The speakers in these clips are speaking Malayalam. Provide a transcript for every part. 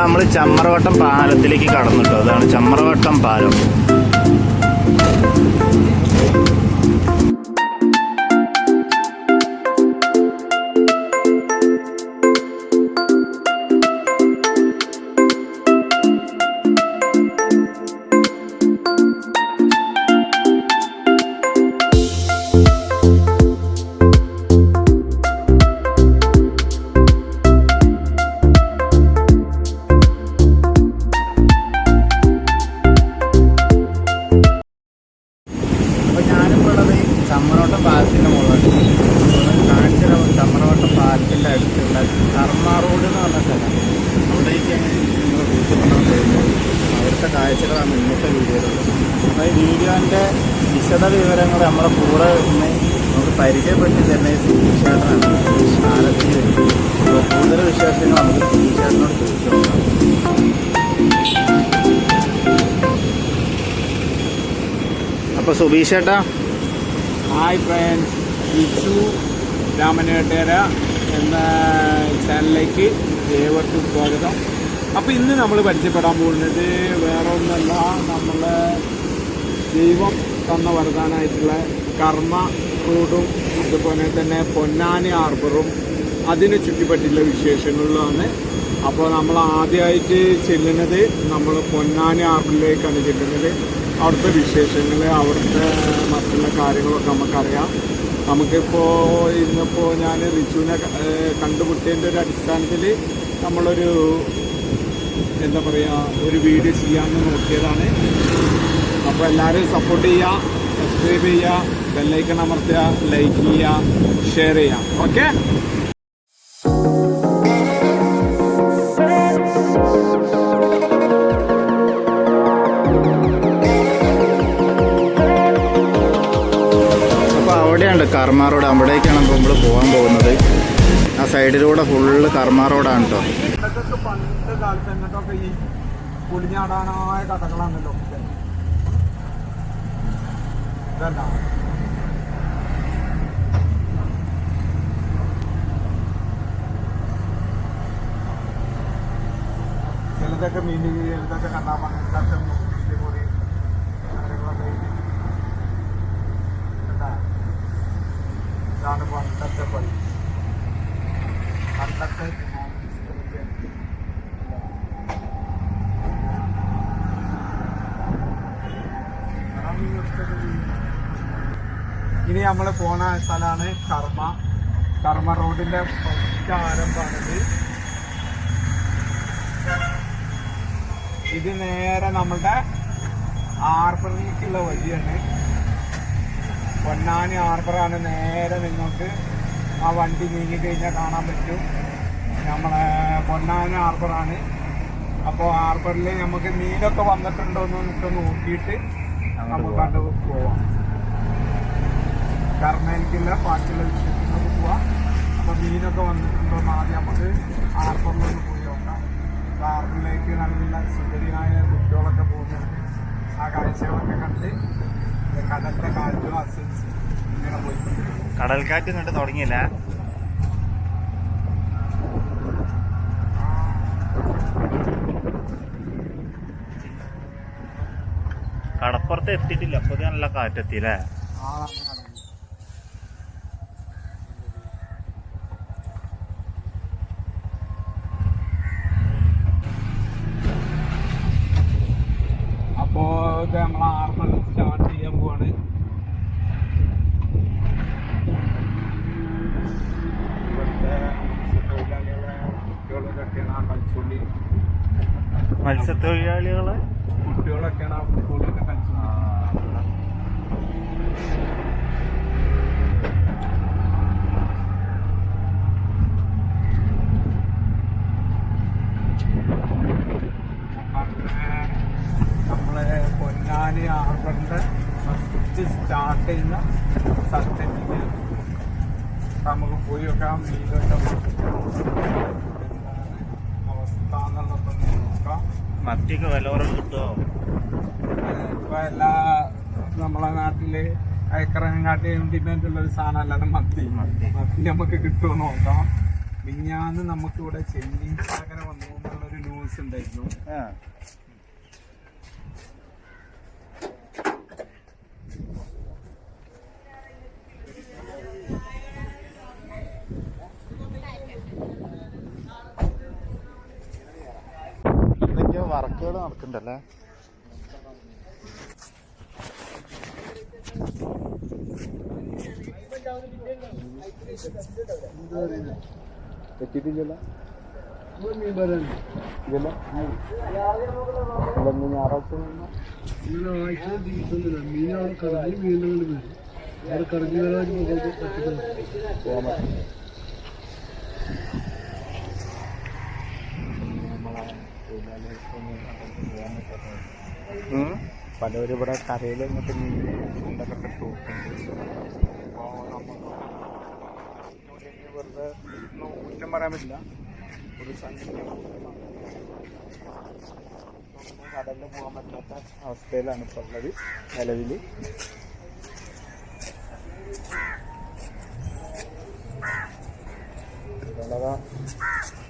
നമ്മൾ ചമ്മറവട്ടം പാലത്തിലേക്ക് കടന്നിട്ടോ. അതാണ് ചമ്മറവട്ടം പാലം. ചമ്മറവട്ടം പാലത്തിൻ്റെ മുകളിലാണ് കാണിച്ച ചമ്മറവട്ടം പാലത്തിൻ്റെ അടുത്തുള്ള കർമ്മ റോഡ് എന്ന് പറഞ്ഞ സ്ഥലം. അവിടേക്കാണ് നിങ്ങൾ കൂട്ടിക്കൊണ്ടാൻ പോകുന്നത്. അവിടുത്തെ കാഴ്ചകളാണ് ഇന്നത്തെ വീഡിയോയിലുള്ളത്. അപ്പോൾ ഈ വീഡിയോൻ്റെ വിശദ വിവരങ്ങൾ നമ്മുടെ കൂടെ ഇന്ന് നമുക്ക് പരിചയപ്പെട്ട് തന്നെ സുധീഷേട്ടനാണ് പാലത്തിൽ വരുന്നത്. അപ്പോൾ കൂടുതൽ വിശേഷങ്ങൾ നമുക്ക് സുധീഷേട്ടനോട് ചോദിച്ചു നോക്കാം. അപ്പോൾ സുധീഷേട്ടാ, ഹായ് ഫ്രണ്ട്സ്, ഇച്ചു രാമനേട്ടേര എന്ന ചാനലിലേക്ക് ഏവർക്കും സ്വാഗതം. അപ്പോൾ ഇന്ന് നമ്മൾ പരിചയപ്പെടാൻ പോകുന്നത് വേറെ ഒന്നല്ല, നമ്മളെ ദൈവം തന്ന വരദാനായിട്ടുള്ള കർമ്മ റോഡും അതുപോലെ തന്നെ പൊന്നാനി ഹാർബറും അതിനെ ചുറ്റിപ്പറ്റിയുള്ള വിശേഷങ്ങളിലാണ്. അപ്പോൾ നമ്മൾ ആദ്യമായിട്ട് ചെല്ലുന്നത് നമ്മൾ പൊന്നാനി ഹാർബറിലേക്കാണ് ചെല്ലുന്നത്. അവിടുത്തെ വിശേഷങ്ങൾ, അവിടുത്തെ മറ്റുള്ള കാര്യങ്ങളൊക്കെ നമുക്കറിയാം. ഇന്നിപ്പോൾ ഞാൻ റിച്ചുവിനെ കണ്ടുമുട്ടിയതിൻ്റെ ഒരു അടിസ്ഥാനത്തിൽ നമ്മളൊരു എന്താ പറയുക, ഒരു വീഡിയോ ചെയ്യാമെന്ന് നോക്കിയതാണ്. അപ്പോൾ എല്ലാവരും സപ്പോർട്ട് ചെയ്യുക, സബ്സ്ക്രൈബ് ചെയ്യുക, ബെല്ലൈക്കൺ അമർത്തുക, ലൈക്ക് ചെയ്യുക, ഷെയർ ചെയ്യുക. ഓക്കെ. കർമ്മ റോഡ്, അവിടേക്കാണ് നമ്മൾ പോകാൻ പോകുന്നത്. ആ സൈഡിലൂടെ ഫുള്ള് കർമ്മ റോഡാണ് കേട്ടോ. പണ്ട് കാലത്ത് എന്നിട്ടൊക്കെ ഈ പുലിഞ്ഞാടാനായ കഥകളാണല്ലോ. ഇതല്ല ചിലതൊക്കെ മീനി, ചിലതൊക്കെ കണ്ടാൽ പണ്ടത്തെ കൂടി ഇതാണ് പണ്ടത്തെ പള്ളി. പണ്ടത്തെ ഇനി നമ്മൾ പോണ സ്ഥലമാണ് കർമ്മ റോഡിന്റെ ഫസ്റ്റ് ആരംഭമാണിത്. ഇത് നേരെ നമ്മളുടെ ഹാർബറിലേക്കുള്ള വഴിയാണ്. പൊന്നാനി ഹാർബറാണ്. നേരെ നിങ്ങൾക്ക് ആ വണ്ടി നീങ്ങിക്കഴിഞ്ഞാൽ കാണാൻ പറ്റും നമ്മളെ പൊന്നാനി ഹാർബറാണ്. അപ്പോൾ ഹാർബറിൽ നമുക്ക് മീനൊക്കെ വന്നിട്ടുണ്ടോ എന്നൊക്കെ നോക്കിയിട്ട് നമുക്കത് പോവാം. കാരണം എനിക്കില്ല ബാക്കിയുള്ള വിഷയത്തിനൊക്കെ പോവാം. അപ്പോൾ മീനൊക്കെ വന്നിട്ടുണ്ടോ എന്ന് ആദ്യം നമുക്ക് ഹാർബറിലൊന്ന് പോയി നോക്കാം. ഹാർബറിലേക്ക് നല്ല സുന്ദരിയായ കുട്ടികളൊക്കെ പോകുന്നുണ്ട്. ആ കാഴ്ചകളൊക്കെ കണ്ട് കടലിന്റെ കാറ്റും ആസ്വദിച്ച് ഇങ്ങനെ പോയി. കടൽക്കാറ്റ് കണ്ട് തുടങ്ങിയില്ല. കടപ്പുറത്ത് എത്തിയിട്ടില്ല. അപ്പൊ നല്ല കാറ്റെത്തിയില്ലേ. അപ്പോ ഇത് നമ്മളെ ഹാർബർ സ്റ്റാർട്ട് ചെയ്യാൻ പോവാണ്. മത്സ്യത്തൊഴിലാളികളെ കുട്ടികളൊക്കെയാണ് ആ ഫുട്ബോളൊക്കെ കളിച്ചത്. നമ്മളെ പൊന്നാനി ഹാർബറിന്റെ ഫസ്റ്റ് സ്റ്റാർട്ട് ചെയ്യുന്ന സ്ഥലത്തേക്ക് നമുക്ക് പോയി വെക്കാം. മീനൊക്കെ അവസ്ഥ എന്നുള്ളതൊക്കെ നോക്കാം. മത്തിക്ക് വില കുറവ് കിട്ടുമോ? ഇപ്പൊ എല്ലാ നമ്മളെ നാട്ടില് അയക്കറങ്ങാട്ടി ഡിമാൻഡ് ഉള്ള ഒരു സാധനം അല്ലാതെ മത്തി നമുക്ക് കിട്ടുമോ നോക്കാം. മിഞ്ഞാന്ന് നമുക്കിവിടെ ചെമ്മീൻ സാഗര വന്നു എന്നുള്ളൊരു ഒരു ന്യൂസ് ഉണ്ടായിരുന്നു. എന്തൊക്കെയോ വർക്കുകൾ നടക്കുന്നുണ്ടല്ലേ? തെറ്റിട്ടില്ലല്ലോ പലരും ഇവിടെ കരയിൽ ഇങ്ങോട്ട് ചൂണ്ടൊക്കെ ഇട്ടു വെറുതെ കുറ്റം പറയാൻ പറ്റില്ല. ഒരു കടലിൽ പോകാൻ പറ്റാത്ത അവസ്ഥയിലാണ് ഇപ്പോൾ ഉള്ളത് നിലവിൽ. വളരെ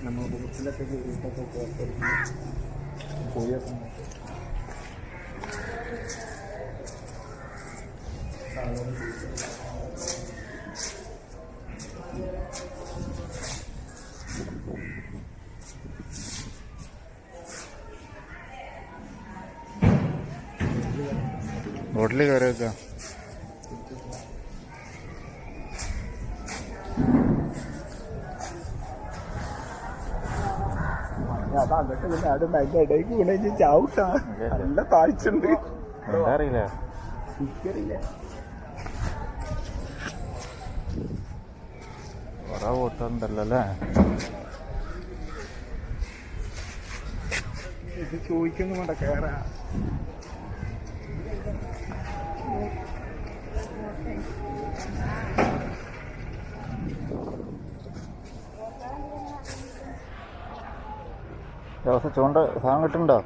നമ്മൾ ബോട്ടിലൊക്കെ കയറിയിട്ടൊക്കെ പോയൊക്കെ ബോട്ടിൽ കയറി വെക്കാം. ചാവട്ടാ നല്ല താഴ്ചണ്ട്. എന്താ അറിയില്ല, എനിക്കറിയില്ല. കുറെ ബോട്ടുണ്ടല്ലോ അല്ലേ? ഇത് ചോദിക്കുന്നു വേണ്ട കയറാ. ദിവസം ചൂണ്ട സാധനം കിട്ടുന്നുണ്ടോ?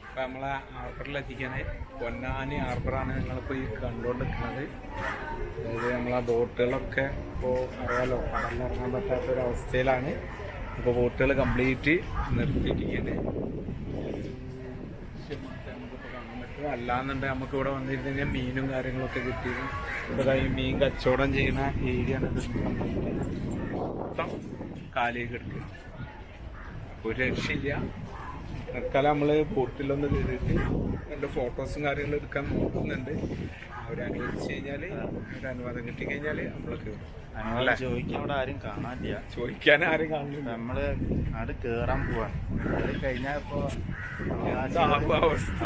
അപ്പം നമ്മളെ ഹാർബറിലെത്തിക്കാന് പൊന്നാനി ഹാർബറാണ് നിങ്ങളിപ്പോൾ ഈ കണ്ടുകൊണ്ടിരിക്കുന്നത്. അതായത് നമ്മളെ ബോട്ടുകളൊക്കെ ഇപ്പോൾ അറിയാലോ കടലിലിറങ്ങാൻ പറ്റാത്തൊരവസ്ഥയിലാണ്. ഇപ്പോൾ ബോട്ടുകൾ കംപ്ലീറ്റ് നിർത്തിയിട്ടിരിക്കുന്നത്. നമുക്കിപ്പോൾ കാണാൻ പറ്റും. അല്ലാന്നുണ്ടെങ്കിൽ നമുക്ക് ഇവിടെ വന്നിരുന്നു കഴിഞ്ഞാൽ മീനും കാര്യങ്ങളൊക്കെ കിട്ടിയിരുന്നു. ഇവിടെ ഈ മീൻ കച്ചവടം ചെയ്യുന്ന ഏരിയ ആണ്. മൊത്തം കാലിലേക്ക് എടുക്കുക, ഒരു രക്ഷയില്ല. തൽക്കാലം നമ്മൾ ബോട്ടിലൊന്ന് കയറിയിട്ട് എൻ്റെ ഫോട്ടോസും കാര്യങ്ങളും എടുക്കാൻ നോക്കുന്നുണ്ട്. അവരനുവദിച്ച് കഴിഞ്ഞാൽ ഒരു അനുവാദം കിട്ടിക്കഴിഞ്ഞാൽ നമ്മൾ കയറും. ചോദിക്കാൻ ഇവിടെ ആരും കാണാനില്ല, ചോദിക്കാൻ ആരും കാണില്ല. നമ്മള് അവിടെ കയറാൻ പോവാൻ കഴിഞ്ഞാൽ ഇപ്പോൾ അവസ്ഥ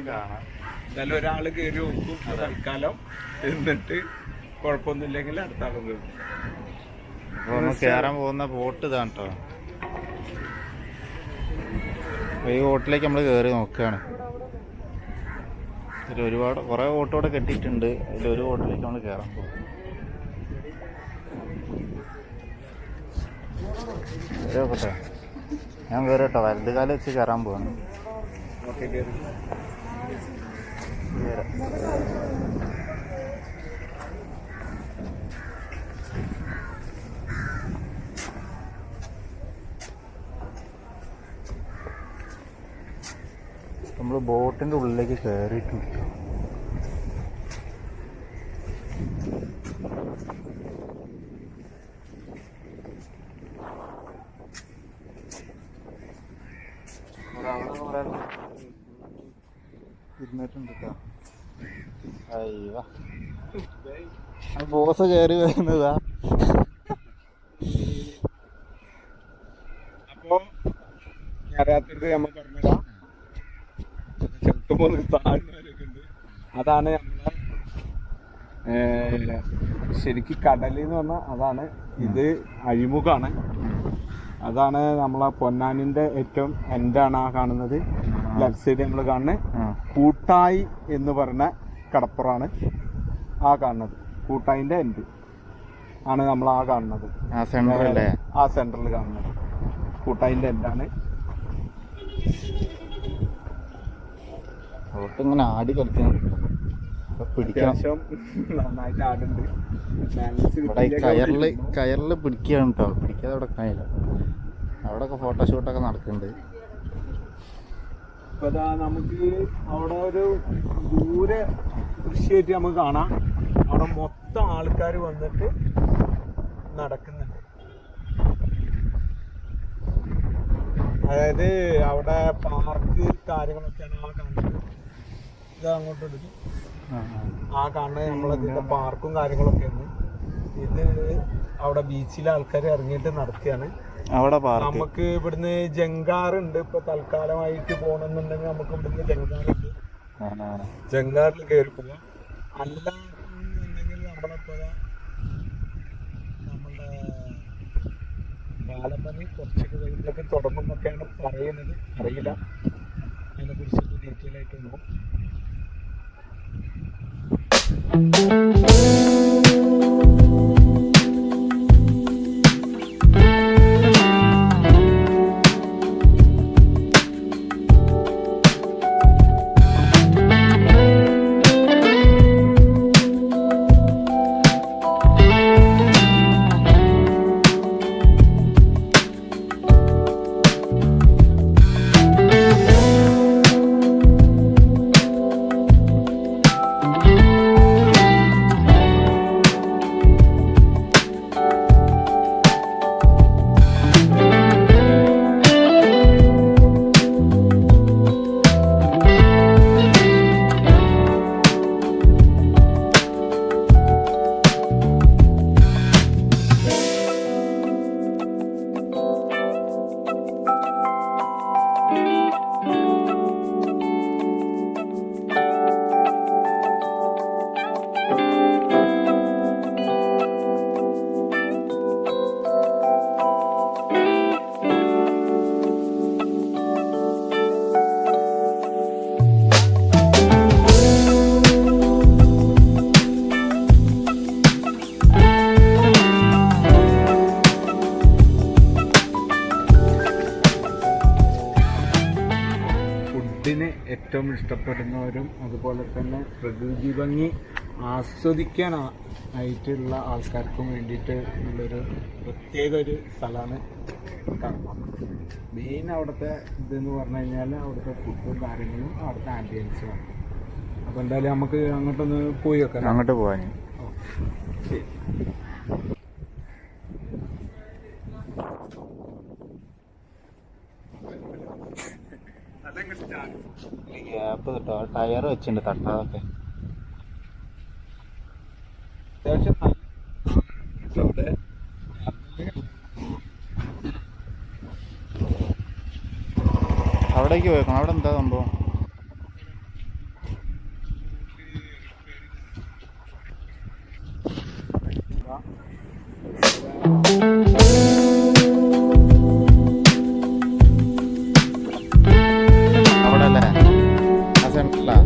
കാണാം. എന്നാലും ഒരാൾ കയറി നോക്കും തൽക്കാലം, എന്നിട്ട് കുഴപ്പമൊന്നുമില്ലെങ്കിൽ അടുത്ത ആളും കയറും. കയറാൻ പോകുന്ന ബോട്ട് ഇതാണ് കേട്ടോ. ഈ ബോട്ടിലേക്ക് നമ്മൾ കയറി നോക്കുകയാണ്. ഒരുപാട് കുറേ ബോട്ടോടെ കെട്ടിയിട്ടുണ്ട്. അതിലൊരു ബോട്ടിലേക്ക് നമ്മൾ കയറാൻ പോകും. കേട്ടെ, ഞാൻ കയറി കേട്ടോ. വലതുകാലം വെച്ച് കയറാൻ പോവാണ്. നമ്മൾ ബോട്ടിൻ്റെ ഉള്ളിലേക്ക് കയറിയിട്ടുണ്ട്. ഇരുന്നിട്ടുണ്ട് കേട്ടോ. അയ്യോ, ബോസ് കയറി വരുന്നതാ. അപ്പോ അറിയാത്തത് നമ്മൾ പറഞ്ഞതാ. ചെറുപ്പം താഴ്ന്നവരൊക്കെ ഉണ്ട്. അതാണ് നമ്മളെ ശരിക്കും കടൽ എന്ന് പറഞ്ഞാൽ അതാണ്. ഇത് അഴിമുഖാണ്. അതാണ് നമ്മളെ പൊന്നാനിന്റെ ഏറ്റവും എൻഡാണ് ആ കാണുന്നത്. ലെഫ്റ്റ് സൈഡ് നമ്മൾ കാണുന്നത് കൂട്ടായി എന്ന് പറഞ്ഞ കടപ്പുറാണ് ആ കാണുന്നത്. കൂട്ടായിൻ്റെ എൻഡ് ആണ് നമ്മൾ ആ കാണുന്നത്. ആ സെൻറ്ററല്ലേ? ആ സെൻറ്ററിൽ കാണുന്നത് കൂട്ടായിൻ്റെ എൻഡാണ്. ഇങ്ങനെ ആടി കളിക്കണം, പിടിക്കണം. നന്നായിട്ട് ആടുണ്ട്. ഇവിടെ കയറിൽ പിടിക്കുകയാണ് കേട്ടോ. പിടിക്കാതെ അവിടെ കായില്ല. അവിടെയൊക്കെ ഫോട്ടോഷൂട്ടൊക്കെ നടക്കുന്നുണ്ട്. ഇപ്പൊ നമുക്ക് അവിടെ ഒരു ദൂരെ ദൃശ്യമായിട്ട് നമുക്ക് കാണാം. അവിടെ മൊത്തം ആൾക്കാർ വന്നിട്ട് നടക്കുന്നുണ്ട്. അതായത് അവിടെ പാർക്ക് കാര്യങ്ങളൊക്കെയാണ് ആ കാണുന്നത്. ഇത് അങ്ങോട്ട് എടുക്കും. ആ കാണുന്നത് നമ്മളതിന്റെ പാർക്കും കാര്യങ്ങളൊക്കെയാണ്. ഇത് അവിടെ ബീച്ചിലെ ആൾക്കാർ ഇറങ്ങിയിട്ട് നടത്തിയാണ്. അവിടെ നമുക്ക് ഇവിടുന്ന് ജങ്കാറുണ്ട്. ഇപ്പൊ തൽക്കാലമായിട്ട് പോകണമെന്നുണ്ടെങ്കിൽ നമുക്ക് ഇവിടുന്ന് ജങ്കാറുണ്ട്. ജങ്കാറിൽ കയറി പോവാം. അല്ലാന്നുണ്ടെങ്കിൽ നമ്മളിപ്പോ നമ്മളുടെ പാലപ്പനി കുറച്ചൊക്കെ കഴിയുമ്പോഴൊക്കെ തുടങ്ങുന്നൊക്കെയാണ് പറയുന്നത്. അറിയില്ല, അതിനെ കുറിച്ചൊക്കെ ഡീറ്റെയിൽ ആയിട്ടൊന്നും. ഏറ്റവും ഇഷ്ടപ്പെടുന്നവരും അതുപോലെ തന്നെ പ്രകൃതി ഭംഗി ആസ്വദിക്കാൻ ആയിട്ടുള്ള ആൾക്കാർക്കും വേണ്ടിയിട്ട് ഉള്ളൊരു പ്രത്യേക ഒരു സ്ഥലമാണ് കർമ്മം. മെയിൻ അവിടുത്തെ ഇതെന്ന് പറഞ്ഞു കഴിഞ്ഞാൽ അവിടുത്തെ ഫുഡും കാര്യങ്ങളും അവിടുത്തെ ആംബിയൻസുമാണ്. അപ്പോൾ എന്തായാലും നമുക്ക് അങ്ങോട്ടൊന്ന് പോയി വെക്കാം. അങ്ങോട്ട് പോകാൻ ഗ്യാപ്പ് കിട്ടോ? ടയർ വെച്ചിട്ടുണ്ട് തട്ടാതൊക്കെ. അവിടേക്ക് പോയേക്കണം. അവിടെ എന്താ സംഭവം? അവിടെ അല്ലേ? ആ സെൻറ്ററിലാ?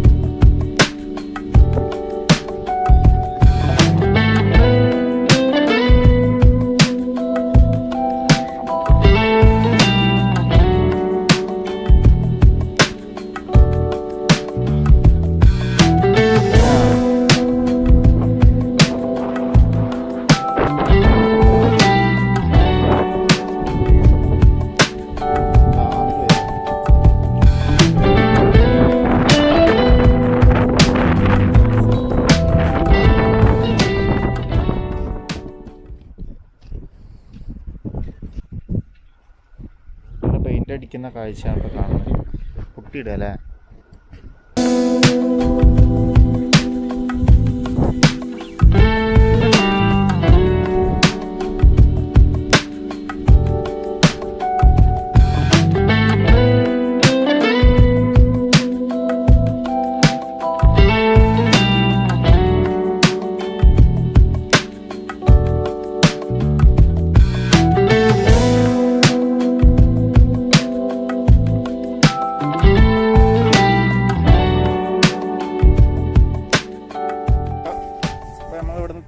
പെയിന്റ് അടിക്കുന്ന കാഴ്ചയാണ് ഇപ്പോൾ കാണുന്നത്. കുട്ടിയിടുക അല്ലേ?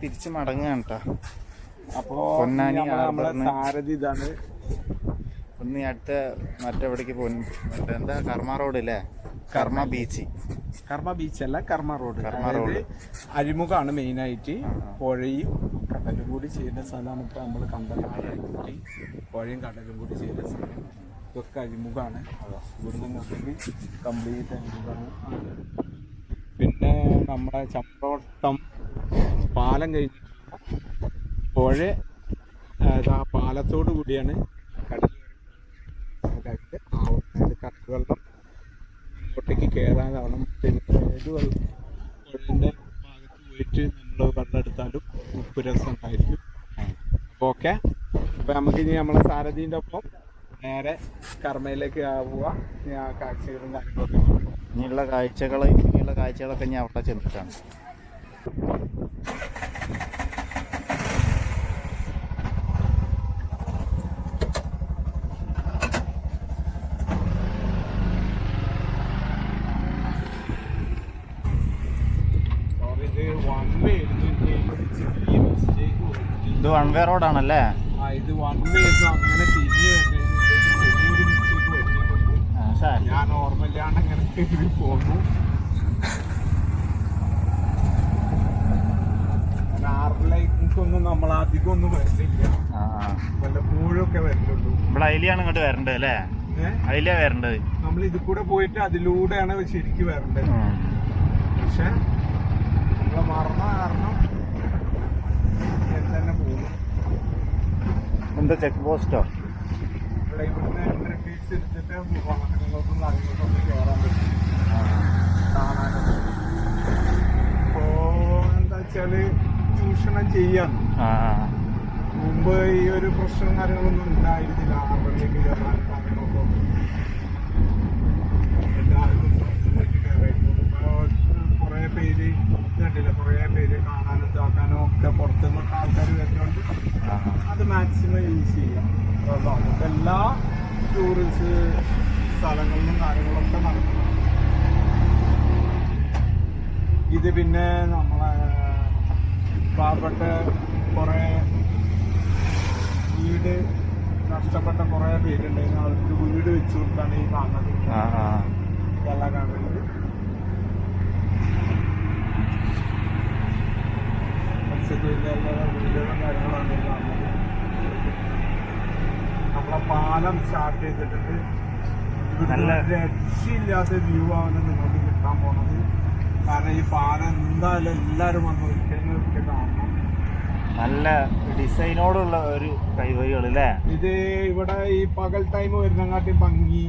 തിരിച്ച് മടങ്ങുകയാണ് കേട്ടോ. അപ്പോൾ പൊന്നാനി നമ്മളെ ഹാർബറിന് സാരഥി ഇതാണ്. ഒന്ന് അടുത്ത മറ്റെവിടേക്ക് എന്താ കർമ്മ റോഡ് അല്ലേ? കർമ്മ ബീച്ച്. കർമ്മ ബീച്ചല്ല, കർമ്മ റോഡ്. കർമ്മ റോഡ് അഴിമുഖമാണ് മെയിനായിട്ട്. പുഴയും കടലും കൂടി ചെയ്യുന്ന സ്ഥലമാണ് ഇപ്പോൾ നമ്മൾ കണ്ടത്. പുഴയും കടലും കൂടി ചെയ്യുന്ന സ്ഥലം ഇതൊക്കെ അഴിമുഖമാണ്. ഇവിടുന്ന് നോക്കി കംപ്ലീറ്റ് അഴിമുഖമാണ്. പിന്നെ നമ്മുടെ ചമ്പ്രോട്ടം പാലം കഴിഞ്ഞ് പുഴ ആ പാലത്തോടു കൂടിയാണ് കടൽ. അതായത് കടൽ വെള്ളം ഇങ്ങോട്ടേക്ക് കയറാനാണ്. പിന്നെ ഏത് പുഴൻ്റെ ഭാഗത്ത് പോയിട്ട് നമ്മൾ വെള്ളം എടുത്താലും ഉപ്പ് രസം ഉണ്ടായിരിക്കും. അപ്പോൾ ഓക്കെ, അപ്പോൾ നമുക്കിനി നമ്മളെ സാരഥീൻ്റെ ഒപ്പം നേരെ കർമ്മയിലേക്ക് പോവുക. ആ കാഴ്ചകളും കാര്യങ്ങളൊക്കെ ഇനിയുള്ള കാഴ്ചകളൊക്കെ ഞാൻ അവിടെ ചെന്നിട്ടാണ്. ഇത് വൺ വേ റോഡാണല്ലേ? ഇത് വൺ വേ അങ്ങനെ തിരിഞ്ഞു ചെറിയൊരു മിസ്റ്റേക്ക് പറ്റിയിട്ടുണ്ട്. ഞാൻ ഓർമ്മയിലാണ് അങ്ങനെ പോന്നു. ആറിലേക്കൊന്നും നമ്മൾ അധികം ഒന്നും വരുന്നില്ല, വല്ലപ്പോഴൊക്കെ വരുന്നുള്ളൂ. ഇവിടെ അതിലാണ് ഇങ്ങോട്ട് വരേണ്ടത് അല്ലേ? അതിലാ വരേണ്ടത്. നമ്മൾ ഇത് കൂടെ പോയിട്ട് അതിലൂടെയാണ് ശരിക്കും വരേണ്ടത്. പക്ഷെ നമ്മളെ മറന്ന കാരണം തന്നെ പോകുന്നു. എന്താ ചെക്ക് പോസ്റ്റോ? ഇവിടെ ഇവിടുന്ന് എൻട്രി ഫീസ് എടുത്തിട്ട് വാഹനങ്ങൾക്കും കാര്യങ്ങൾക്കും കയറാൻ പറ്റും, കാണാനൊക്കെ. അപ്പോൾ എന്താ വെച്ചാല് ചൂഷണം ചെയ്യാൻ മുമ്പ് ഈ ഒരു പ്രശ്നം കാര്യങ്ങളൊന്നും ഉണ്ടായിരുന്നില്ല. ആറിലേക്ക് കയറാൻ കാര്യങ്ങളൊക്കെ എല്ലാവർക്കും കയറായിരുന്നു. കുറേ പേര് കണ്ടില്ല, കുറേ പേര് കാണാനും ഇതാക്കാനും ഒക്കെ പുറത്തുനിന്നൊക്കെ ആൾക്കാർ വരുന്നുണ്ട്. അത് മാക്സിമം യൂസ് ചെയ്യാം. നമുക്ക് എല്ലാ ടൂറിസ്റ്റ് സ്ഥലങ്ങളിലും കാര്യങ്ങളൊക്കെ നടക്കണം. ഇത് പിന്നെ നമ്മളെ പാവപ്പെട്ട കുറേ വീട് നഷ്ടപ്പെട്ട കുറേ പേരുണ്ടായിരുന്നു. അവർക്ക് വീട് വെച്ചു കൊടുത്താണ് ഈ കാണുന്നത്. ഇതെല്ലാം കാണുന്നത് വീടുകളും കാര്യങ്ങളാണ് ഈ കാണുന്നത്. നമ്മളെ പാലം സ്റ്റാർട്ട് ചെയ്തിട്ടുണ്ട്. നല്ല രക്ഷയില്ലാത്ത വ്യൂ ആണ് നിങ്ങൾക്ക് കിട്ടാൻ പോണത്. കാരണം ഈ പാലം എന്തായാലും എല്ലാവരും വന്ന് ഒരിക്കലും കാണണം. നല്ല ഡിസൈനോടുള്ള ഒരു കൈവഴികൾ അല്ലേ ഇത്. ഇവിടെ ഈ പകൽ ടൈം വരുന്നങ്ങാട്ടി ഭംഗി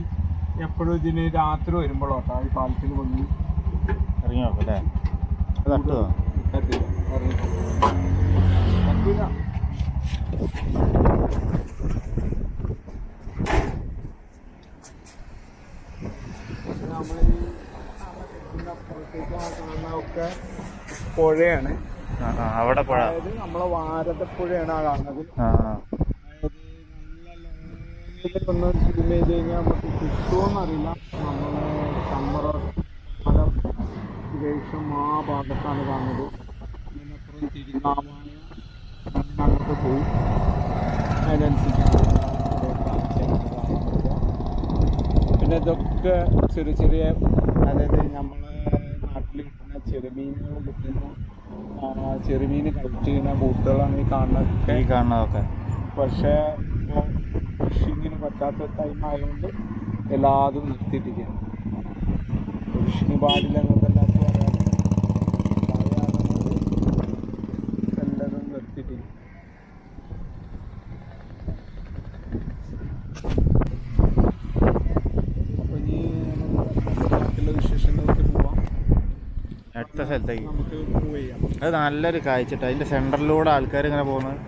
എപ്പോഴും ഇതിന് രാത്രി വരുമ്പോഴോട്ടോ ഈ പാലത്തിന് ഭംഗി. ഇറങ്ങി നോക്കല്ലേ? തട്ടുമോ? ഒക്കെ പുഴയാണ് അവിടെ. അതായത് നമ്മളെ ഭാരതപ്പുഴയാണ് ആ കാണുന്നത്. ഒന്ന് ഫിലിം ചെയ്ത് കഴിഞ്ഞാൽ നമുക്ക് കിട്ടുമോന്നറിയില്ല. നമ്മളെ ചമ്മറം ശേഷം ആ ഭാഗത്താണ് കാണുന്നത്. ഇതിനപ്പുറം തിരുനാവായ അങ്ങോട്ട് പോയി അതിനനുസരിച്ച്. പിന്നെ ഇതൊക്കെ ചെറിയ ചെറിയ, അതായത് നമ്മളെ നാട്ടിൽ കിട്ടുന്ന ചെറുമീനുകൾ കിട്ടുന്ന ചെറുമീൻ കളക്ട് ചെയ്യുന്ന ബോട്ടുകളാണ് ഈ കാണുന്നതൊക്കെ. പക്ഷേ ഇപ്പോൾ ഫിഷിങ്ങിന് പറ്റാത്ത ടൈം ആയതുകൊണ്ട് എല്ലാതും നിർത്തിയിട്ടിരിക്കുകയാണ്. ഫിഷിങ് പാടില്ല എന്നല്ലാത്ത എല്ലാതും നിർത്തിയിട്ടിരിക്കും. അപ്പോൾ ഇനി ബാക്കിയുള്ള വിശേഷങ്ങൾക്ക് പോവാം. അടുത്ത സ്ഥലത്തേക്ക് നമുക്ക് മൂവ് ചെയ്യാം. അത് നല്ലൊരു കാഴ്ചട്ടോ. അതിൻ്റെ സെൻറ്ററിലൂടെ ആൾക്കാർ ഇങ്ങനെ പോകുന്നത്.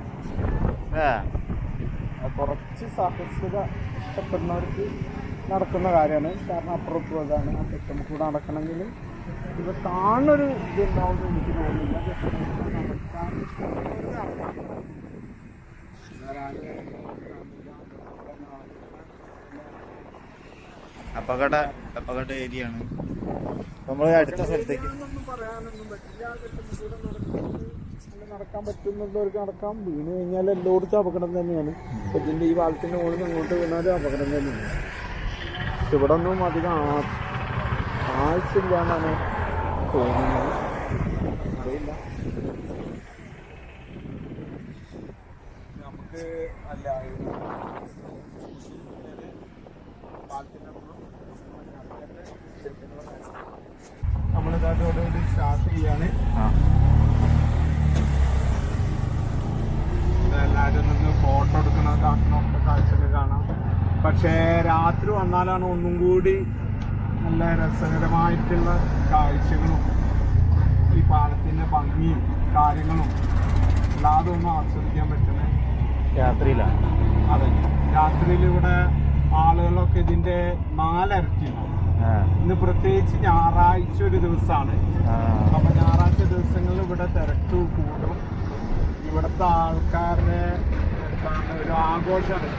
കുറച്ച് സാഹസികത ഇഷ്ടപ്പെടുന്നവർക്ക് നടക്കുന്ന കാര്യമാണ്. കാരണം അപ്പുറത്തും അതാണ്. ആ പെട്ടെന്ന് കൂടെ നടക്കണമെങ്കിൽ ഇത് കാണൊരു ഇതുണ്ടാവുമെന്ന് എനിക്ക് തോന്നുന്നില്ല. അപകട ഏരിയ ആണ്. നമ്മൾ അടുത്ത സ്ഥലത്തേക്ക് പറയാനൊന്നും പറ്റില്ല. നടക്കാൻ പറ്റുന്നുള്ളവർക്ക് നടക്കാം. വീണ് കഴിഞ്ഞാൽ എല്ലായിടത്തും അപകടം തന്നെയാണ്. ഇപ്പൊ ഇതിന്റെ ഈ പാലത്തിന്റെ മുകളിൽ നിന്ന് അങ്ങോട്ട് വീണാലും അപകടം തന്നെയാണ്. പക്ഷെ ഇവിടെ ഒന്നും അധികം ആവശ്യമില്ല എന്നാണ് തോന്നുന്നത്. അറിയില്ല. നമുക്ക് അല്ല നമ്മളിതോടുകൂടി സ്റ്റാർട്ട് ചെയ്യാണ്. എല്ലാവരും നിന്ന് ഫോട്ടോ എടുക്കണമൊക്കെ കാഴ്ചകൾ കാണാം. പക്ഷേ രാത്രി വന്നാലാണ് ഒന്നും കൂടി നല്ല രസകരമായിട്ടുള്ള കാഴ്ചകളും ഈ പാലത്തിൻ്റെ ഭംഗിയും കാര്യങ്ങളും അല്ലാതെ ഒന്നും ആസ്വദിക്കാൻ പറ്റുന്നത് രാത്രിയിലാണ്. അതെ, രാത്രിയിൽ ഇവിടെ ആളുകളൊക്കെ ഇതിൻ്റെ 4 ഇരട്ടിയുണ്ടാവും. ഇന്ന് പ്രത്യേകിച്ച് ഞായറാഴ്ച ഒരു ദിവസമാണ്. അപ്പൊ ഞായറാഴ്ച ദിവസങ്ങളിൽ ഇവിടെ തിരക്ക് കൂടും. ഇവിടുത്തെ ആൾക്കാരുടെ ഒരു ആഘോഷമാണ്.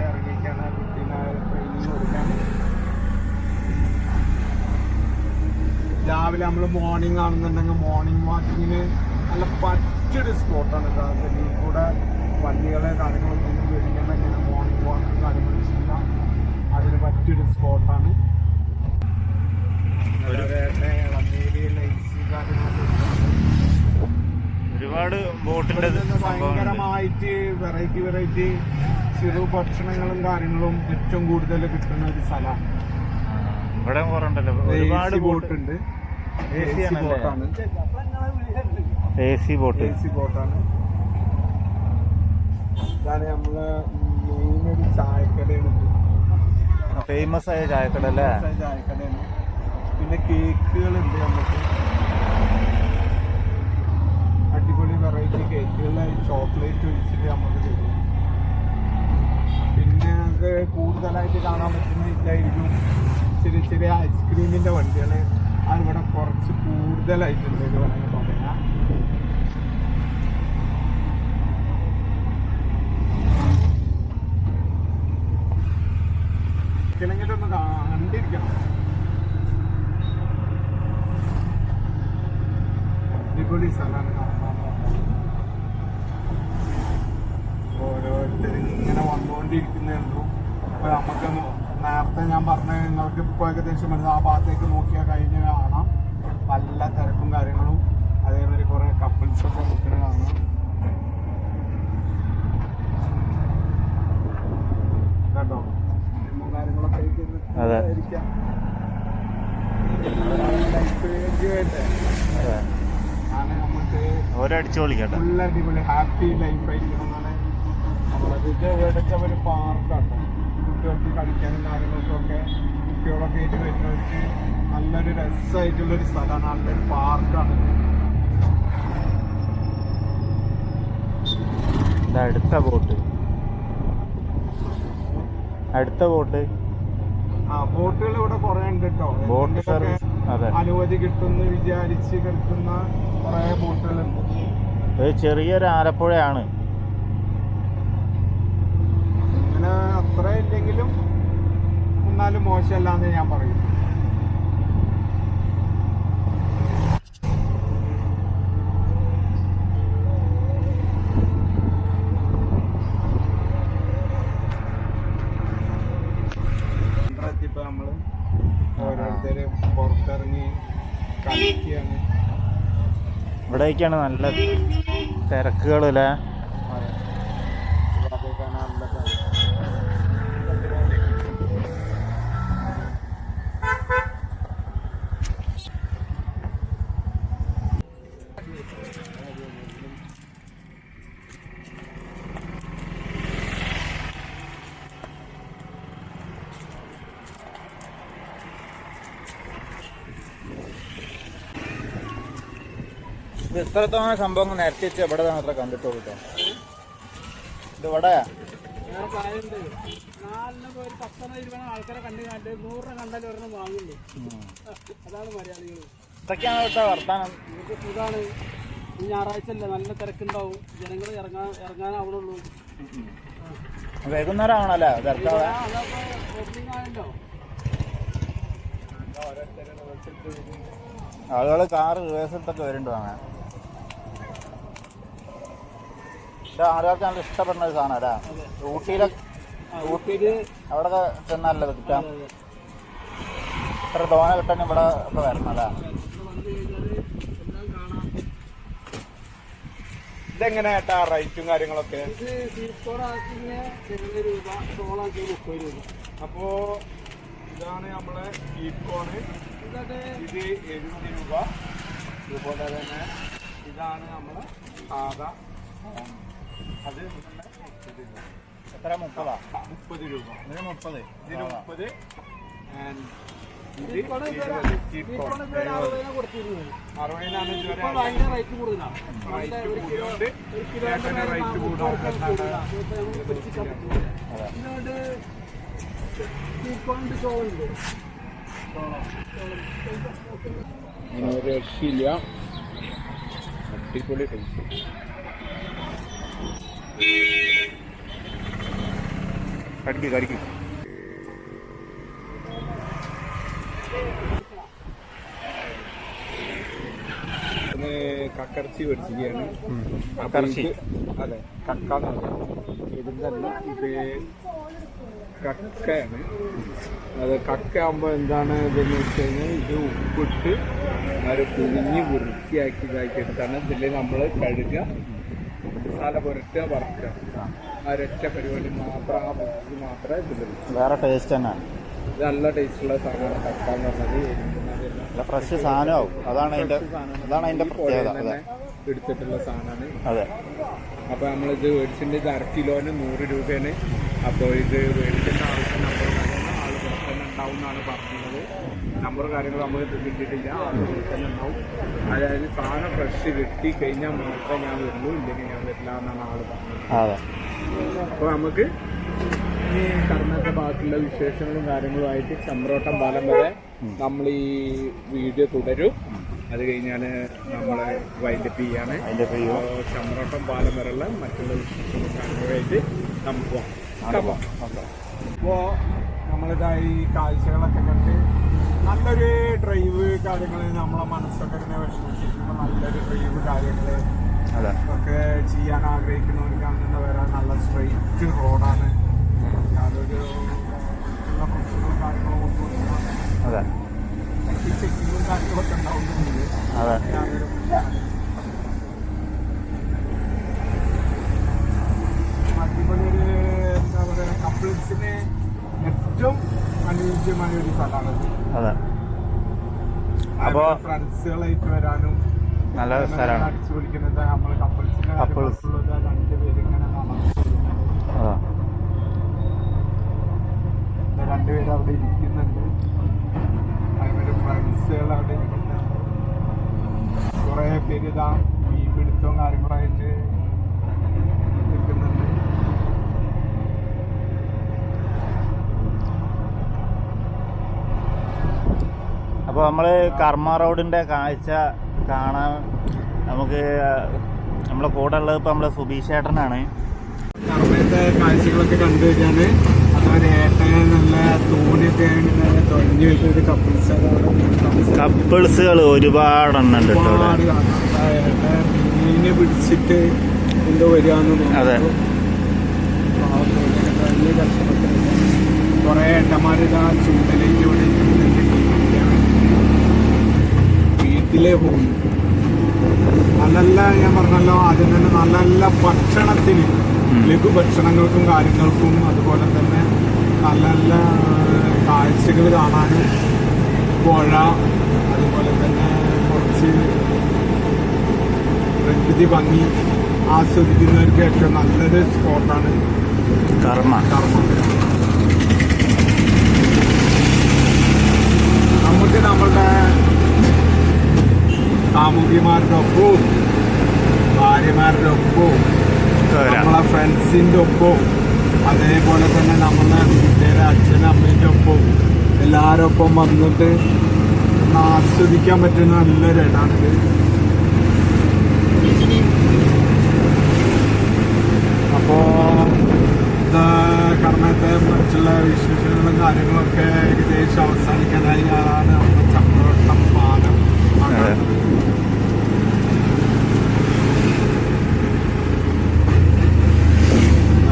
ഇറങ്ങിക്കാണ് കുട്ടീനെ ട്രെയിനിങ് കൊടുക്കാൻ. രാവിലെ നമ്മൾ മോർണിംഗ് ആണെന്നുണ്ടെങ്കിൽ മോർണിംഗ് വാക്കിങ്ങിന് നല്ല പറ്റൊരു സ്പോട്ടാണ്. കാരണം ഇതിൽ കൂടെ വണ്ടികളെ കാര്യങ്ങളൊന്നും മേടിക്കാൻ ഇങ്ങനെ മോർണിംഗ് വാക്കും കാര്യങ്ങളും ചെയ്യാം. അതിന് പറ്റിയൊരു സ്പോട്ടാണ്. ഒരുപാട് ബോട്ടിന്റെ ഭയങ്കരമായിട്ട് വെറൈറ്റി ചെറു ഭക്ഷണങ്ങളും കാര്യങ്ങളും ഏറ്റവും കൂടുതൽ കിട്ടുന്ന ഒരു സ്ഥലമാണ്. ഇവിടെ ഒരുപാട് ബോട്ടുണ്ട്. ബോട്ടാണ്. AC ബോട്ടാണ്. ഇതാണ് നമ്മളെ മെയിൻ ഒരു ചായക്കടയാണ്. ഫേമസ് ആയ ചായക്കട അല്ലേ? ചായക്കടയാണ്. പിന്നെ കേക്കുകളുണ്ട്. നമുക്ക് അടിപൊളി വെറൈറ്റി കേക്കുകൾ ചോക്ലേറ്റ് ഒഴിച്ചിട്ട് നമുക്ക് തരും. പിന്നെ നമുക്ക് കൂടുതലായിട്ട് കാണാൻ പറ്റുന്ന ഇതായിരിക്കും ചെറിയ ചെറിയ ഐസ്ക്രീമിൻ്റെ വണ്ടികൾ. അതിവിടെ കുറച്ച് കൂടുതലായിട്ടുണ്ട് എന്ന് വേണമെങ്കിൽ പറയാം. കിളങ്ങിട്ടൊന്ന് കണ്ടിരിക്കണം. അടിപൊളി സ്ഥലമാണ് കാണാൻ. ഓരോരുത്തർ ഇങ്ങനെ വന്നുകൊണ്ടിരിക്കുന്നേ ഉള്ളൂ. അപ്പൊ നമുക്ക് നേരത്തെ ഞാൻ പറഞ്ഞ നിങ്ങൾക്ക് ഇപ്പോൾ ഏകദേശം ആ ഭാഗത്തേക്ക് നോക്കിയാൽ കഴിഞ്ഞ് കാണാം. നല്ല തിരക്കും കാര്യങ്ങളും അതേമാതിരി കുറെ കപ്പിൾസൊക്കെ നിൽക്കുന്നത് കാണാം. കേട്ടോ, കാര്യങ്ങളൊക്കെ ഇരിക്കാം. ഫുൾ അടിപൊളി ഹാപ്പി ലൈഫ് ആയിരിക്കണം. നമ്മളതിന്റെ ഇവിടുത്തെ ഒരു പാർക്കാട്ടോ. കുട്ടികൾക്ക് കളിക്കാനും കാര്യങ്ങൾക്കൊക്കെ കുട്ടികളൊക്കെ ആയിട്ട് വരുന്നവർക്ക് നല്ലൊരു രസമായിട്ടുള്ളൊരു സ്ഥലമാണ്. നല്ലൊരു പാർക്കാണ്. അടുത്ത ബോട്ട് ബോട്ടുകൾ ഇവിടെ കുറെ ഉണ്ട് കേട്ടോ. ബോട്ട് സർവീസ് അനുമതി കിട്ടുമെന്ന് വിചാരിച്ച് കിടക്കുന്ന കുറെ ബോട്ടുകളുണ്ട്. ചെറിയൊരു ആലപ്പുഴയാണ്. അങ്ങനെ അത്ര ഇല്ലെങ്കിലും എന്നാലും മോശമല്ലാന്ന് ഞാൻ പറയും. ഇപ്പൊ നമ്മള് ഓരോരുത്തര് പുറത്തിറങ്ങി കളിക്കുകയാണ്. ഇവിടേക്കാണ് നല്ല തിരക്കുകളല്ലേ? ഇത് എത്രത്തോളം സംഭവങ്ങൾ നേരത്തെ വെച്ച് ഇവിടെ മാത്രമേ കണ്ടിട്ടുള്ളൂ കേട്ടോ. ഇത് ഇവിടെയാ ആൾക്കാരെ കണ്ടു 100 കണ്ടാലും ഒരെണ്ണം വാങ്ങില്ലേ. അതാണ് മലയാളികൾ. ഇതൊക്കെയാണ് കേട്ടോ വർത്താനം. ഇതാണ് ഈ ഞായറാഴ്ച അല്ലേ, നല്ല തിരക്കുണ്ടാവും. ജനങ്ങൾ ഇറങ്ങാനാവണുള്ളൂ. വൈകുന്നേരം ആവണല്ലേ തിരക്കാവേ? ആളുകൾ കാറ് റിവേഴ്സിലൊക്കെ വരുന്നുണ്ട് വാങ്ങാൻ. ആളുകൾക്ക് നല്ല ഇഷ്ടപ്പെടുന്ന ഒരു സാധനം അല്ലേ? ഊട്ടിയില് അവിടെ ചെന്നാലല്ലേ കിട്ടാം. ഇത്ര തോനെ കിട്ടാൻ ഇവിടെ ഒക്കെ വരണം അല്ലേ? ഇതെങ്ങനെ ഏട്ടാ റേറ്റും കാര്യങ്ങളൊക്കെ? അപ്പോ ഇതാണ് നമ്മളെ സ്വീറ്റ് കോണ്. ഇത് 70 രൂപ. അതുപോലെ തന്നെ ഇതാണ് നമ്മളെ സാധാ, അത് എത്ര? 30 രൂപ. ഇതിന് 30. ഇതിന് 30. ഇത് 60 ഇതുവരെ റേറ്റ് കൂടിയോണ്ട് റേറ്റ് കൂടാൻ ഒരു രക്ഷയില്ല. അടിപൊളി ടേസ്റ്റ്. കടിക്ക് കക്കറച്ചി മേടിച്ചിരിക്കുകയാണ്. അതെ, കക്ക ഇതെന്തല്ല, ഇത് കക്കയാണ്. അത് കക്ക ആകുമ്പോൾ എന്താണ് ഇതെന്ന് വെച്ച് കഴിഞ്ഞാൽ ഇത് ഉപ്പിട്ട് അത് കുഞ്ഞ് വൃത്തിയാക്കി ഇതാക്കിയിട്ടാണ് ഇതിൽ നമ്മൾ കഴുകുക, മസാല പുരട്ടുക, വറുക്കുക. ആ ഒരൊറ്റ പരിപാടി മാത്രം, ആ വൃത്തി മാത്രമേ ഇതിലുള്ളൂ. വേറെ ടേസ്റ്റ് തന്നെയാണ്. ഇത് നല്ല ടേസ്റ്റുള്ള സാധനമാണ് കക്ക എന്ന് പറഞ്ഞത്. ഫ്രഷ് സാധനമാവും. അതാണ് അതിന്റെ പ്രത്യേകത. എടുത്തിട്ടുള്ള സാധനമാണ്. അതെ. അപ്പോൾ നമ്മളിത് മേടിച്ചിട്ട് ഇത് 1/2 കിലോന് 100 രൂപയാണ്. അപ്പോൾ ഇത് മേടിക്കേണ്ട ആവശ്യം നമ്പർ കാര്യങ്ങൾ ആൾ തന്നെ ഉണ്ടാവും എന്നാണ് പറഞ്ഞത്. നമ്പർ കാര്യങ്ങൾ നമ്മൾ കിട്ടിയിട്ടില്ല, ആൾ തന്നെ ഉണ്ടാവും. അതായത് സാധനം ഫ്രഷ് കിട്ടി കഴിഞ്ഞാൽ മാത്രമേ ഞാൻ വരുള്ളൂ, ഇല്ലെങ്കിൽ ഞാൻ വരില്ല എന്നാണ് ആൾ പറഞ്ഞത്. അപ്പോൾ നമുക്ക് ഈ കർണാടക ഭാഗത്തുള്ള വിശേഷങ്ങളും കാര്യങ്ങളുമായിട്ട് ചമ്രോട്ടം പാലം വരെ നമ്മൾ ഈ വീഡിയോ തുടരും. അത് കഴിഞ്ഞാൽ നമ്മൾ വൈൻഡപ്പ് ചെയ്യാണ്. ചമ്രോട്ടം പാലം വരെയുള്ള മറ്റുള്ള വിശേഷങ്ങളും കാര്യങ്ങളുമായിട്ട് നമുക്ക് പോകാം. അപ്പോൾ നമ്മളിതായി കാഴ്ചകളൊക്കെ കണ്ട് നല്ലൊരു ഡ്രൈവ് കാര്യങ്ങൾ, നമ്മളെ മനസ്സൊക്കെ ഇങ്ങനെ വിഷമിച്ചിരിക്കുമ്പോൾ നല്ലൊരു ഡ്രൈവ് കാര്യങ്ങൾ ഒക്കെ ചെയ്യാൻ ആഗ്രഹിക്കുന്നവർക്ക് അങ്ങനെ വരാൻ നല്ല സ്ട്രെയിറ്റ് റോഡാണ്. യാതൊരു പ്രശ്നവും കാര്യങ്ങളും ഒന്നും ചെക്കിങ്ങും കാര്യങ്ങളൊക്കെ ഉണ്ടാവുന്നുണ്ട്. അടിപൊളി ഒരു എന്താ പറയുക, കപ്പിൾസിന് ഏറ്റവും അനുയോജ്യമായ ഒരു സ്ഥലമാണത്. അപ്പോൾ ഫ്രണ്ട്സുകളായിട്ട് വരാനും നല്ല സ്ഥലമാണ്. അടിച്ചു പൊളിക്കുന്നത് നമ്മൾ കപ്പിൾസിനെ 2 പേര് ഇങ്ങനെ കാണാൻ, 2 പേര് അവിടെ ഇരിക്കുന്നുണ്ട്. അതുപോലെ ഫ്രണ്ട്സുകൾ അവിടെ ഇരിക്കുന്നുണ്ട്. കുറേ പേര് ഇതാ മീൻ പിടുത്തവും കാര്യങ്ങളായിട്ട് നിൽക്കുന്നുണ്ട്. അപ്പോൾ നമ്മൾ കർമ്മ റോഡിൻ്റെ കാഴ്ച കാണാൻ നമുക്ക് നമ്മളെ കൂടെ ഉള്ളത് ഇപ്പോൾ നമ്മളെ സുബീഷ് ഏട്ടനാണ്. കർമ്മത്തെ കാഴ്ചകളൊക്കെ കണ്ടു വരികയാണ്. അതുപോലെ ഏട്ടനെ നല്ല തോണിയൊക്കെ തുഴഞ്ഞു വെച്ചൊരു കപ്പിൾസുകൾ ഒരുപാടെണ്ണം ഉണ്ട്. മീനെ പിടിച്ചിട്ട് എന്തോ വരികയെന്ന്. അതെ. വലിയ കഷ്ടപ്പെട്ടില്ല. കുറേ ഏട്ടന്മാരിതാ ചൂണ്ടയിലൂടെ വീട്ടിലേ പോകുന്നു. നല്ല ഞാൻ പറഞ്ഞല്ലോ, അതിന് തന്നെ നല്ല നല്ല ഭക്ഷണത്തിന്, ലഘുഭക്ഷണങ്ങൾക്കും കാര്യങ്ങൾക്കും, അതുപോലെ തന്നെ നല്ല നല്ല കാഴ്ചകൾ കാണാനും, പുഴ, അതുപോലെ തന്നെ കുറച്ച് പ്രകൃതി ഭംഗി ആസ്വദിക്കുന്നവർക്ക് ഏറ്റവും നല്ലൊരു സ്പോട്ടാണ് കർമ്മ. നമുക്ക് നമ്മളുടെ കാമുകിമാരുടെ ഒപ്പവും ഭാര്യമാരുടെ ഒപ്പവും നമ്മളെ ഫ്രണ്ട്സിൻ്റെ ഒപ്പവും അതേപോലെ തന്നെ നമ്മളെ വീട്ടുകാരെ അച്ഛനും അമ്മേൻ്റെ ഒപ്പവും എല്ലാവരും ഒപ്പം വന്നിട്ട് ആസ്വദിക്കാൻ പറ്റുന്ന നല്ലൊരു ഇടാണിത്. അപ്പോൾ കർമ്മത്തെ കുറിച്ചുള്ള വിശേഷങ്ങളും കാര്യങ്ങളൊക്കെ ഏകദേശം അവസാനിക്കാനായി. അതാണ് നമ്മുടെ ചമ്രവട്ടം പാലം.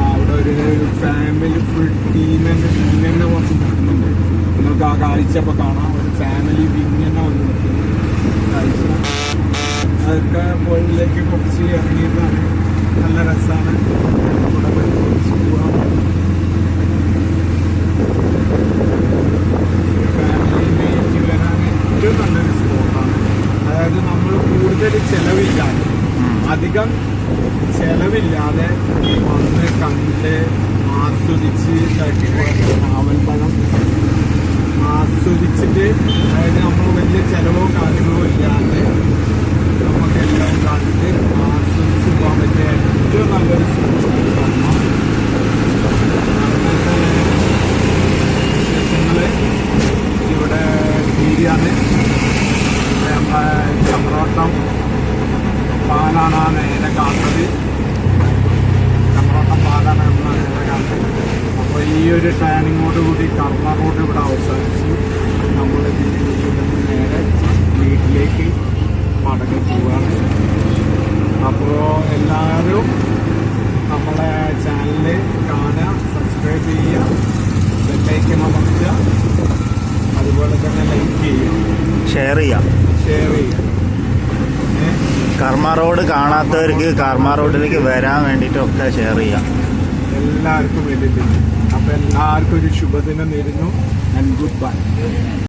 അവിടെ ഒരു ഫാമിലി ഫുൾ ടീം തന്നെ വന്ന് നിൽക്കുന്നുണ്ട്. നിങ്ങൾക്ക് ആ കാഴ്ച ഇപ്പോൾ കാണാം. ഒരു ഫാമിലി വിങ് തന്നെ വന്ന് നിൽക്കുന്നു. കാഴ്ച അതൊക്കെ പുഴയിലേക്ക് കുറച്ച് ഇറങ്ങിയതാണ്. നല്ല രസമാണ്. അവിടെ കുറച്ച് പോവാം. ഫാമിലിയിലേക്ക് വരാൻ ഏറ്റവും നല്ലൊരു സ്പോട്ടാണ്. അതായത് നമ്മൾ കൂടുതൽ ചിലവില്ലാതെ, അധികം ചിലവില്ലാതെ വന്ന് കണ്ട് ആസ്വദിച്ച് നാവൽപ്പഴം ആസ്വദിച്ചിട്ട്, അതായത് നമ്മൾ വലിയ ചിലവോ കാര്യങ്ങളോ ഇല്ലാതെ നമുക്കെല്ലാം കണ്ട് ആസ്വദിച്ച് പോകാൻ പറ്റിയ ഏറ്റവും നല്ലൊരു സ്പോട്ടാണ് കർമ്മ. വിശേഷങ്ങൾ ഇവിടെ തീരെയാണ്. നമ്മളെ ചമ്രവട്ടം പാലാണ് ആ നേരെ കാണുന്നത്. ചമ്രവട്ടം പാലാണ് നമ്മൾ നേരെ കാണുന്നത്. അപ്പോൾ ഈ ഒരു ടേണിങ്ങോടുകൂടി കർമ്മ റോഡ് ഇവിടെ അവസാനിച്ചു. നമ്മൾ നേരെ വീട്ടിലേക്ക് മടങ്ങി പോവുകയാണ്. അപ്പോൾ എല്ലാവരും നമ്മളെ ചാനൽ കാണുക, സബ്സ്ക്രൈബ് ചെയ്യുക, ബെല്ലൈക്കൺ അമർത്തുക, അതുപോലെ തന്നെ ലൈക്ക് ചെയ്യുക, ഷെയർ ചെയ്യുക. കർമ്മ റോഡ് കാണാത്തവർക്ക് കർമ്മ റോഡിലേക്ക് വരാൻ വേണ്ടിയിട്ടൊക്കെ ഷെയർ ചെയ്യാം. എല്ലാവർക്കും വേണ്ടിയിട്ട്. അപ്പോൾ എല്ലാവർക്കും ഒരു ശുഭദിനം നേരുന്നു. And good bye.